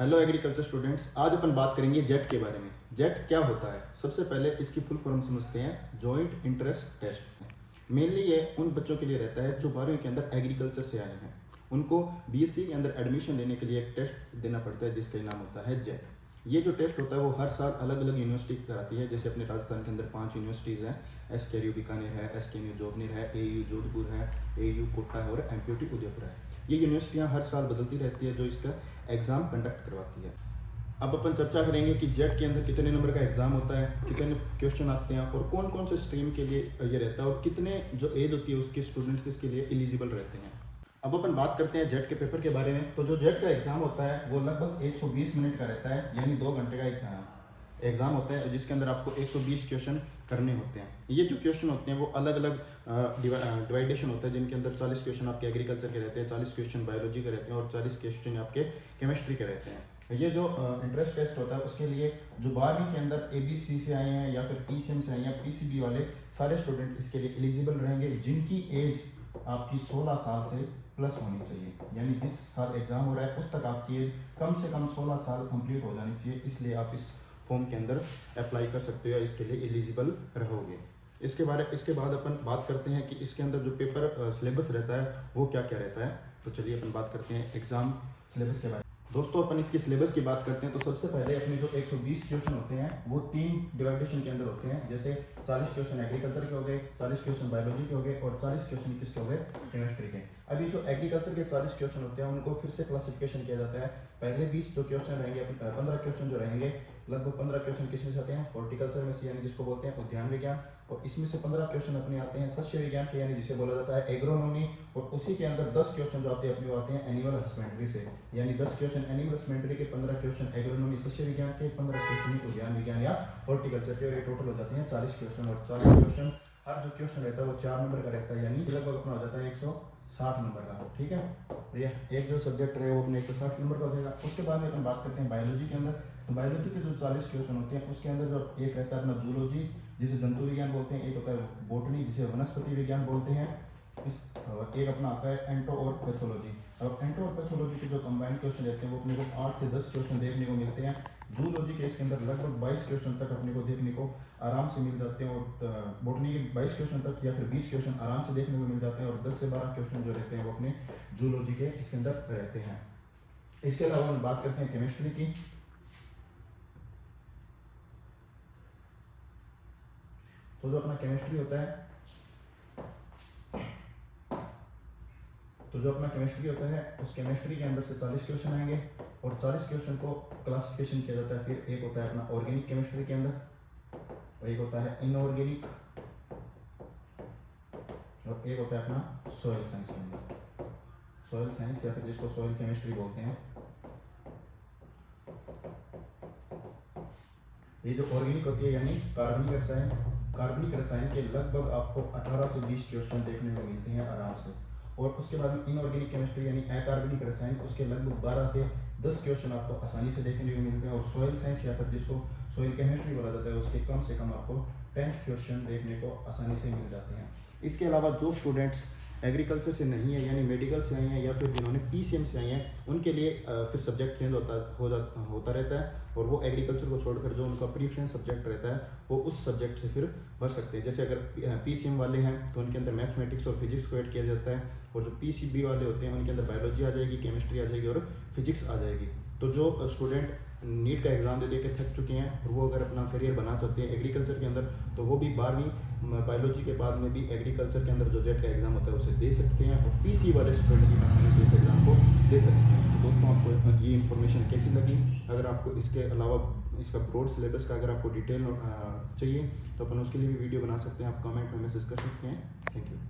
Hello agriculture students, आज अपन बात करेंगे जेट के बारे में। जेट क्या होता है? सबसे पहले इसकी फुल फॉर्म समझते हैं। Joint interest test. मेनली ये उन बच्चों के लिए रहता है जो 12वीं के अंदर एग्रीकल्चर से आए हैं। उनको बीएससी के अंदर एडमिशन लेने के लिए एक टेस्ट देना पड़ता है जिसका नाम होता है जेट। ये जो टेस्ट होता है वो हर साल अलग अलग यूनिवर्सिटी कराती है। जैसे अपने राजस्थान के अंदर 5 यूनिवर्सिटीज़ हैं। SKU बीकानेर है, SKU जोबनेर है, AU जोधपुर है, AU कोटा है और MPUT उदयपुर है। ये यूनिवर्सिटियां हर साल बदलती रहती है जो इसका एग्ज़ाम कंडक्ट करवाती है। अब अपन चर्चा करेंगे कि जेट के अंदर कितने नंबर का एग्ज़ाम होता है, कितने क्वेश्चन आते हैं और कौन कौन से स्ट्रीम के लिए ये रहता है और कितने जो एज होती है उसके स्टूडेंट्स इसके लिए एलिजिबल रहते हैं। अब अपन बात करते हैं जेट के पेपर के बारे में। तो जो जेट का एग्ज़ाम होता है वो लगभग 120 मिनट का रहता है, यानी 2 घंटे का एक एग्ज़ाम होता है जिसके अंदर आपको 120 क्वेश्चन करने होते हैं। ये जो क्वेश्चन होते हैं वो अलग अलग डिवाइडेशन होता है, जिनके अंदर 40 क्वेश्चन आपके एग्रीकल्चर के रहते हैं, 40 क्वेश्चन बायोलॉजी के रहते हैं और 40 क्वेश्चन आपके केमिस्ट्री के रहते हैं। ये जो इंटरेस्ट टेस्ट होता है उसके लिए जो 12वीं के अंदर ABC से आए हैं या फिर PCM से आए हैं, PCB वाले सारे स्टूडेंट इसके लिए एलिजिबल रहेंगे जिनकी एज आपकी 16 साल से प्लस होनी चाहिए। यानी जिस साल एग्ज़ाम हो रहा है उस तक आपकी एज कम से कम 16 साल कंप्लीट हो जानी चाहिए, इसलिए आप इस फॉर्म के अंदर अप्लाई कर सकते हो या इसके लिए एलिजिबल रहोगे। इसके बाद अपन बात करते हैं कि इसके अंदर जो पेपर सिलेबस रहता है वो क्या क्या रहता है। तो चलिए अपन बात करते हैं एग्ज़ाम सिलेबस के बारे में। दोस्तों, अपन इसके सिलेबस की बात करते हैं तो सबसे पहले अपने जो 120 क्वेश्चन होते हैं वो 3 डिवाइडेशन के अंदर होते हैं। जैसे 40 क्वेश्चन एग्रीकल्चर के हो गए, 40 क्वेश्चन बायोलॉजी के हो गए और 40 क्वेश्चन किसके हो गए? केमिस्ट्री के। अभी जो एग्रीकल्चर के 40 क्वेश्चन होते हैं उनको फिर से क्लासिफिकेशन किया जाता है। पहले 20 जो क्वेश्चन रहेंगे, 15 क्वेश्चन जो रहेंगे, लगभग 15 क्वेश्चन किसमें से आते हैं? हॉर्टिकल्चर में से, यानी जिसको बोलते हैं उद्यान विज्ञान। और इसमें से 15 क्वेश्चन अपने आते हैं सस्य विज्ञान के, यानी जिसे बोला जाता है एग्रोनॉमी। और उसी के अंदर 10 क्वेश्चन जो आते हैं अपने आते हैं एनिमल हस्बेंड्री से, यानी 10 क्वेश्चन एनिमल हस्बेंड्री के, 15 क्वेश्चन एग्रोनॉमी सस्य विज्ञान के, 15 क्वेश्चन उद्यान विज्ञान या हॉर्टिकल्चर के, और ये टोटल हो जाते हैं 40 क्वेश्चन। और 40 क्वेश्चन हर जो क्वेश्चन रहता है वो 4 नंबर का रहता है, यानी लगभग अपना हो जाता है 160 नंबर का। ठीक है, तो ये एक जो सब्जेक्ट रहे वो अपने 160 नंबर का हो जाएगा। उसके बाद में अपन बात करते हैं बायोलॉजी के अंदर। तो बायोलॉजी के जो 40 क्वेश्चन होते हैं उसके अंदर जो एक रहता है अपना जूलॉजी जिसे जंतु विज्ञान बोलते हैं, एक होता है बोटनी जिसे वनस्पति विज्ञान बोलते हैं, एक अपना आता है एंटो और पैथोलॉजी। अब एंटो और पैथोलॉजी के जो कंबाइंड क्वेश्चन रहते हैं वो अपने को 8 से 10 क्वेश्चन देखने को मिलते हैं। जूलॉजी के इसके अंदर लगभग 22 क्वेश्चन तक अपने को देखने को आराम से मिल जाते हैं और बोटनी के 22 क्वेश्चन तक या फिर 20 क्वेश्चन आराम से देखने को मिल जाते हैं और 10 से 12 क्वेश्चन जो रहते हैं वो अपने जूलॉजी के इसके अंदर रहते हैं। इसके अलावा हम बात करते हैं केमिस्ट्री की। तो जो अपना केमिस्ट्री होता है उस केमिस्ट्री के अंदर से 40 क्वेश्चन आएंगे और 40 क्वेश्चन को क्लासिफिकेशन किया जाता है। फिर एक होता है अपना ऑर्गेनिक केमिस्ट्री के अंदर और एक होता है इनऑर्गेनिक और एक होता है अपना सॉइल साइंस के अंदर। सॉइल साइंस या फिर जिसको सॉइल केमिस्ट्री बोलते हैं। ये जो ऑर्गेनिक होती है यानी कार्बनिक रसायन के लगभग आपको 18 से 20 क्वेश्चन देखने को मिलते हैं आराम से। और उसके बाद में इनऑर्गेनिक केमिस्ट्री यानी अकार्बनिक रसायन, उसके लगभग 12 से 10 क्वेश्चन आपको आसानी से देखने को मिलते हैं। और सॉइल साइंस या फिर जिसको सॉइल केमिस्ट्री बोला जाता है उसके कम से कम आपको 10 क्वेश्चन देखने को आसानी से मिल जाते हैं। इसके अलावा जो स्टूडेंट्स एग्रीकल्चर से नहीं है यानी मेडिकल से आए हैं या फिर जिन्होंने PCM से आए हैं उनके लिए फिर सब्जेक्ट चेंज होता रहता है और वो एग्रीकल्चर को छोड़कर जो उनका प्रीफरेंस सब्जेक्ट रहता है वो उस सब्जेक्ट से फिर भर सकते हैं। जैसे अगर PCM वाले हैं तो उनके अंदर मैथमेटिक्स और फिजिक्स को ऐड किया जाता है और जो PCB वाले होते हैं उनके अंदर बायोलॉजी आ जाएगी, केमिस्ट्री आ जाएगी और फिजिक्स आ जाएगी। तो जो स्टूडेंट नीट का एग्ज़ाम दे के थक चुके हैं और वो अगर अपना करियर बना चाहते हैं एग्रीकल्चर के अंदर तो वो भी 12वीं बायोलॉजी के बाद में भी एग्रीकल्चर के अंदर जो जेट का एग्ज़ाम होता है उसे दे सकते हैं और PC वाले स्टूडेंट भी आसानी से इस एग्ज़ाम को दे सकते हैं। तो दोस्तों, आपको ये इन्फॉर्मेशन कैसी लगी? अगर आपको इसके अलावा इसका ब्रॉड सिलेबस का अगर आपको डिटेल चाहिए तो अपन उसके लिए भी वीडियो बना सकते हैं। आप कमेंट में मैसेज कर सकते हैं। Thank you.